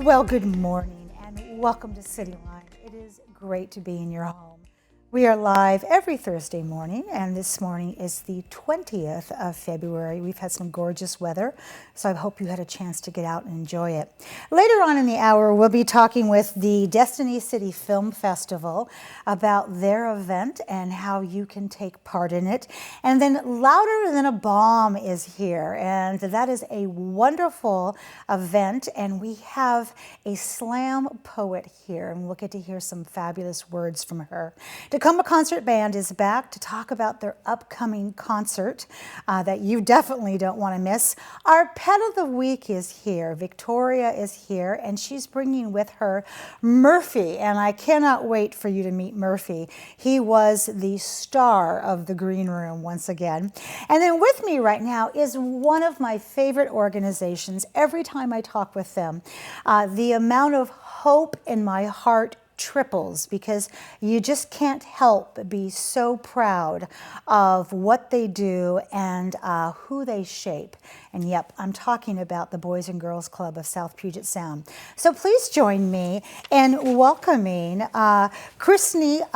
Well, good morning and welcome to CityLine. It is great to be in your home. We are live every Thursday morning, and this morning is the 20th of February. We've had some gorgeous weather, so I hope you had a chance to get out and enjoy it. Later on in the hour, we'll be talking with the Destiny City Film Festival about their event and how you can take part in it. And then Louder Than a Bomb is here, and that is a wonderful event, and we have a slam poet here, and we'll get to hear some fabulous words from her. Tacoma Concert Band is back to talk about their upcoming concert that you definitely don't want to miss. Our pet of the week is here. Victoria is here, and she's bringing with her Murphy, and I cannot wait for you to meet Murphy. He was the star of the Green Room once again. And then with me right now is one of my favorite organizations. Every time I talk with them, the amount of hope in my heart triples, because you just can't help but be so proud of what they do and who they shape. And yep, I'm talking about the Boys and Girls Club of South Puget Sound. So please join me in welcoming Christney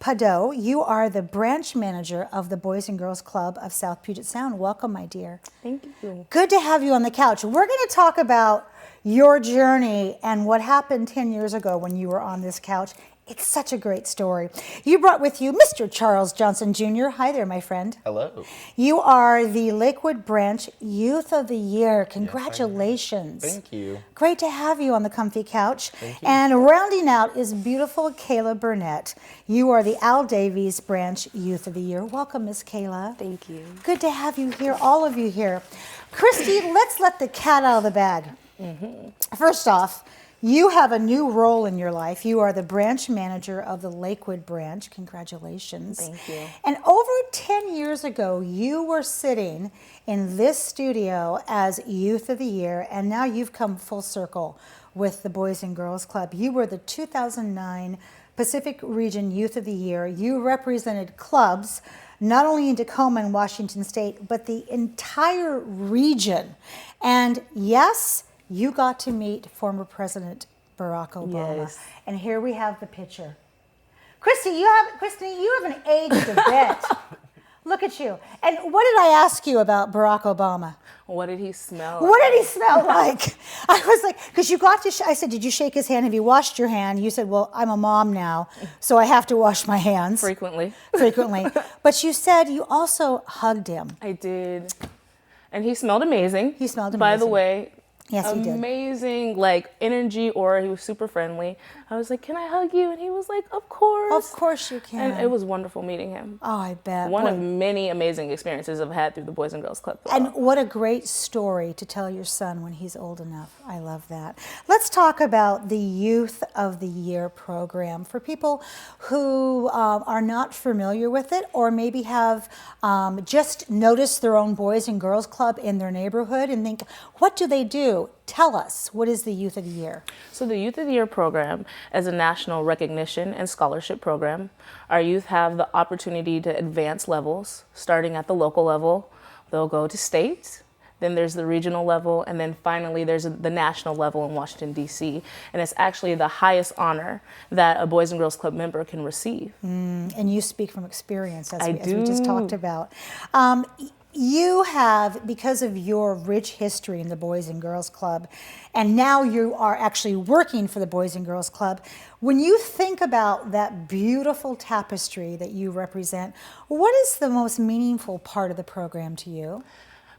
Kpodo. You are the branch manager of the Boys and Girls Club of South Puget Sound. Welcome, my dear. Thank you. Good to have you on the couch. We're going to talk about your journey and what happened 10 years ago when you were on this couch. It's such a great story. You brought with you Mr. Charles Johnson Jr. Hi there, my friend. Hello. You are the Lakewood Branch Youth of the Year. Congratulations. Yes, thank you. Great to have you on the comfy couch. Thank you. And rounding out is beautiful Cayla Burnett. You are the Al Davies Branch Youth of the Year. Welcome, Miss Cayla. Thank you. Good to have you here, all of you here. Christy, let's let the cat out of the bag. First off, you have a new role in your life. You are the branch manager of the Lakewood branch. Congratulations. Thank you. And over 10 years ago, you were sitting in this studio as Youth of the Year, and now you've come full circle with the Boys and Girls Club. You were the 2009 Pacific Region Youth of the Year. You represented clubs not only in Tacoma and Washington State, but the entire region. And yes, you got to meet former President Barack Obama. Yes. And here we have the picture. Christy, you haven't aged a bit. Look at you. And what did I ask you about Barack Obama? What did he smell What did he smell like? I was like, because you got to, I said, did you shake his hand? Have you washed your hand? You said, well, I'm a mom now, so I have to wash my hands. Frequently. But you said you also hugged him. I did. And he smelled amazing. He smelled amazing. By the way. Yes, he did. Amazing, like, energy aura. He was super friendly. I was like, can I hug you? And he was like, of course. Of course you can. And it was wonderful meeting him. Oh, I bet. One of many amazing experiences I've had through the Boys and Girls Club. And what a great story to tell your son when he's old enough. I love that. Let's talk about the Youth of the Year program for people who are not familiar with it, or maybe have just noticed their own Boys and Girls Club in their neighborhood and think, what do they do? Tell us, what is the Youth of the Year? So the Youth of the Year program is a national recognition and scholarship program. Our youth have the opportunity to advance levels, starting at the local level. They'll go to state, then there's the regional level, and then finally there's the national level in Washington, D.C. And it's actually the highest honor that a Boys and Girls Club member can receive. And you speak from experience, as we do. just talked about. You have, because of your rich history in the Boys and Girls Club, and now you are actually working for the Boys and Girls Club, when you think about that beautiful tapestry that you represent, what is the most meaningful part of the program to you?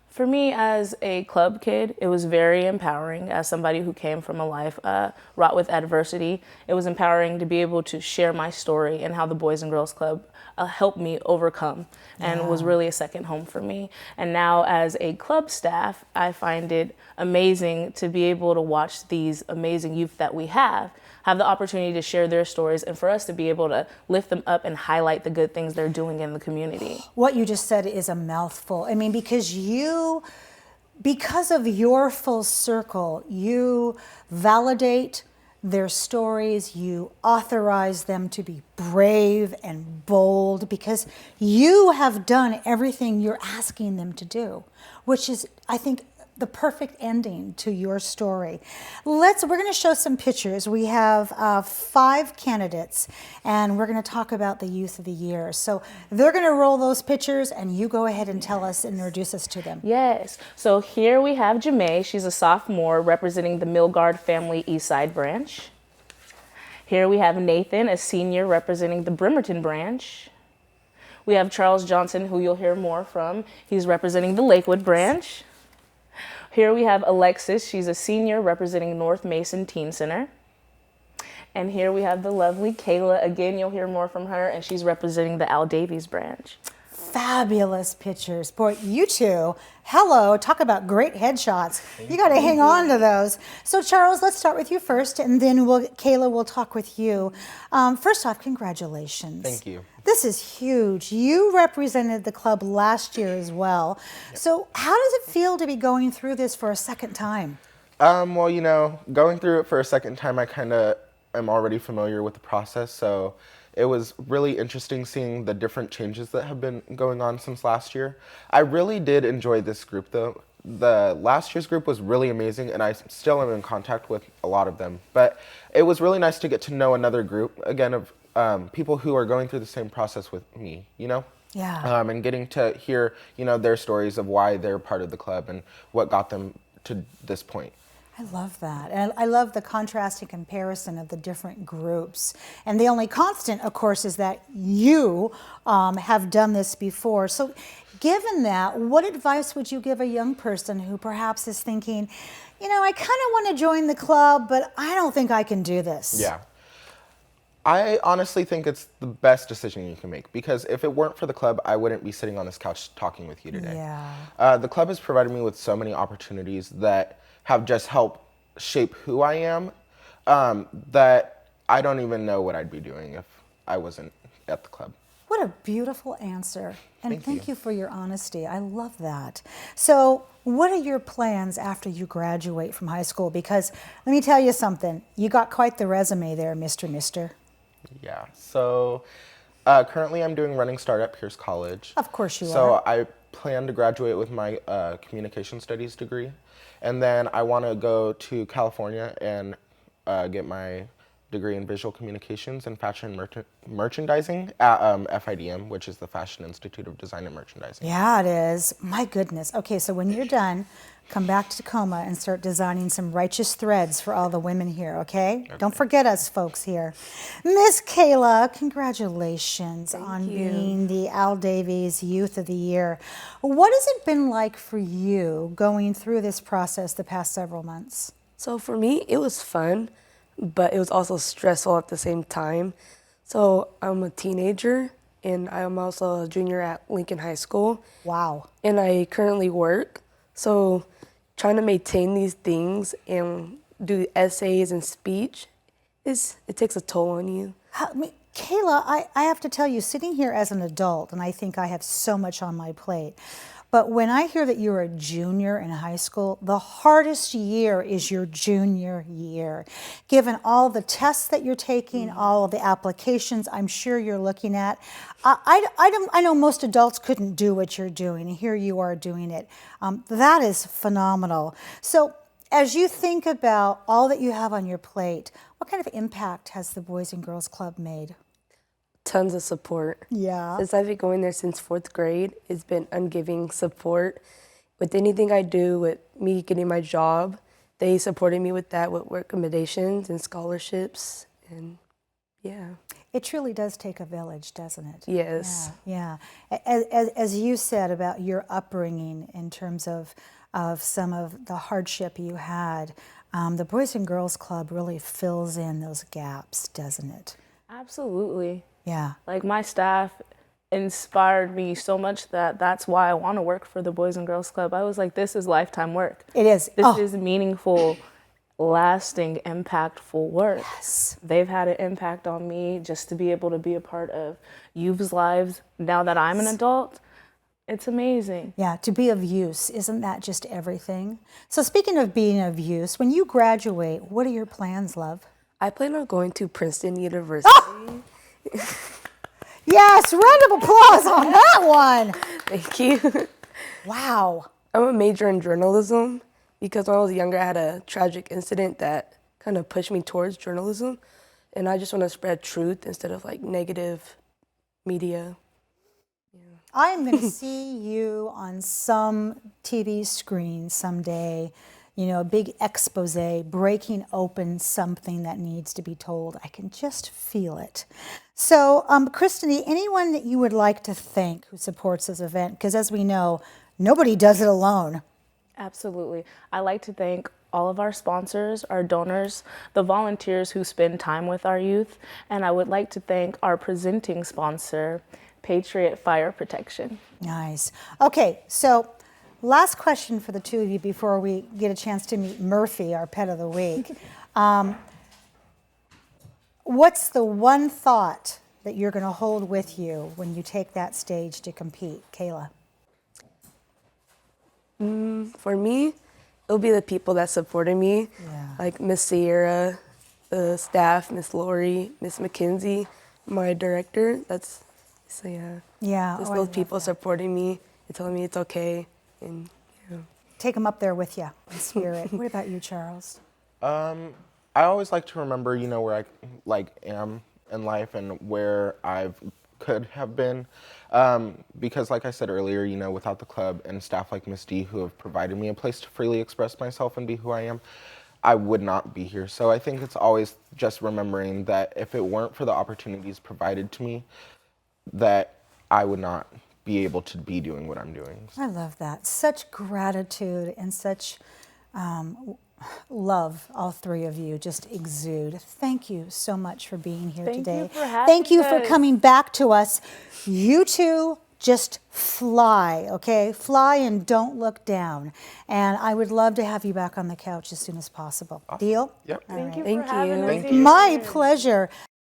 For me, as a club kid, it was very empowering. As somebody who came from a life wrought with adversity, it was empowering to be able to share my story and how the Boys and Girls Club helped me overcome, and was really a second home for me. And now as a club staff, I find it amazing to be able to watch these amazing youth that we have the opportunity to share their stories, and for us to be able to lift them up and highlight the good things they're doing in the community. What you just said is a mouthful. I mean, because of your full circle, you validate their stories, you authorize them to be brave and bold, because you have done everything you're asking them to do, which is, I think, the perfect ending to your story. We're going to show some pictures. We have 5 candidates, and we're going to talk about the Youth of the Year. So they're going to roll those pictures, and you go ahead and tell us and introduce us to them. Yes. So here we have Jamae. She's a sophomore representing the Milgard Family Eastside branch. Here we have Nathan, a senior representing the Bremerton branch. We have Charles Johnson, who you'll hear more from. He's representing the Lakewood branch. Here we have Alexis. She's a senior representing North Mason Teen Center. And here we have the lovely Cayla. Again, you'll hear more from her, and she's representing the Al Davies branch. Fabulous pictures. Boy, you two, hello, talk about great headshots. You got to hang on to those. So Charles, let's start with you first, and then Cayla will talk with you. First off, congratulations. Thank you. This is huge. You represented the club last year as well. Yep. So how does it feel to be going through this for a second time? Well, you know, going through it for a second time, I kind of am already familiar with the process, so it was really interesting seeing the different changes that have been going on since last year. I really did enjoy this group, though. The last year's group was really amazing, and I still am in contact with a lot of them. But it was really nice to get to know another group, again, of people who are going through the same process with me, you know? Yeah. And getting to hear, you know, their stories of why they're part of the club and what got them to this point. I love that. And I love the contrasting comparison of the different groups. And the only constant, of course, is that you have done this before. So given that, what advice would you give a young person who perhaps is thinking, you know, I kind of want to join the club, but I don't think I can do this? Yeah. I honestly think it's the best decision you can make, because if it weren't for the club, I wouldn't be sitting on this couch talking with you today. Yeah. The club has provided me with so many opportunities that have just helped shape who I am, that I don't even know what I'd be doing if I wasn't at the club. What a beautiful answer. And thank you for your honesty. I love that. So what are your plans after you graduate from high school? Because let me tell you something, you got quite the resume there, Mr. Yeah, so currently I'm doing running start at Pierce College. Of course you are. So I plan to graduate with my communication studies degree. And then I want to go to California and get my degree in visual communications and fashion merchandising at FIDM, which is the Fashion Institute of Design and Merchandising. Yeah, it is. My goodness. Okay, so when you're done, come back to Tacoma and start designing some righteous threads for all the women here, okay? Don't forget us folks here. Miss Cayla, congratulations on being the Al Davies Youth of the Year. What has it been like for you going through this process the past several months? So for me, it was fun, but it was also stressful at the same time. So I'm a teenager, and I'm also a junior at Lincoln High School. Wow. And I currently work. So trying to maintain these things and do essays and speech, it takes a toll on you. Cayla, I have to tell you, sitting here as an adult, and I think I have so much on my plate, but when I hear that you're a junior in high school, the hardest year is your junior year. Given all the tests that you're taking, all of the applications I'm sure you're looking at, I know most adults couldn't do what you're doing, and here you are doing it. That is phenomenal. So as you think about all that you have on your plate, what kind of impact has the Boys and Girls Club made? Tons of support. Yeah. Since I've been going there since 4th grade, it's been ungiving support. With anything I do, with me getting my job, they supported me with that, with work accommodations and scholarships, and yeah. It truly does take a village, doesn't it? Yes. Yeah. As you said about your upbringing in terms of some of the hardship you had, the Boys and Girls Club really fills in those gaps, doesn't it? Absolutely. Yeah. Like, my staff inspired me so much that that's why I want to work for the Boys and Girls Club. I was like, this is lifetime work. It is. This is meaningful, lasting, impactful work. Yes. They've had an impact on me just to be able to be a part of youth's lives now that I'm an adult. It's amazing. Yeah, to be of use, isn't that just everything? So speaking of being of use, when you graduate, what are your plans, love? I plan on going to Princeton University. Oh! Yes, round of applause on that one. Thank you. Wow. I'm a major in journalism, because when I was younger, I had a tragic incident that kind of pushed me towards journalism. And I just want to spread truth instead of like negative media. I am going to see you on some TV screen someday, you know, a big expose breaking open something that needs to be told. I can just feel it. So, Christney, anyone that you would like to thank who supports this event? Because as we know, nobody does it alone. Absolutely. I like to thank all of our sponsors, our donors, the volunteers who spend time with our youth, and I would like to thank our presenting sponsor, Patriot Fire Protection. Nice. Okay, so last question for the two of you before we get a chance to meet Murphy, our pet of the week. What's the one thought that you're going to hold with you when you take that stage to compete? Cayla. For me, it'll be the people that supported me, like Miss Sierra, the staff, Miss Lori, Miss McKenzie, my director. Yeah. Just I those love people that. supporting me and telling me it's okay. And Take them up there with you in spirit. What about you, Charles? I always like to remember, you know, where I am in life and where could have been, because like I said earlier, you know, without the club and staff like Miss D who have provided me a place to freely express myself and be who I am, I would not be here. So I think it's always just remembering that if it weren't for the opportunities provided to me, that I would not be able to be doing what I'm doing. I love that. Such gratitude and such love, all three of you just exude. Thank you so much for being here Thank today. you for having Thank you for us. coming back to us. You two just fly, okay? Fly and don't look down. And I would love to have you back on the couch as soon as possible. Deal? Yep. All Thank right. you Thank for having you. us Thank here. you. My pleasure.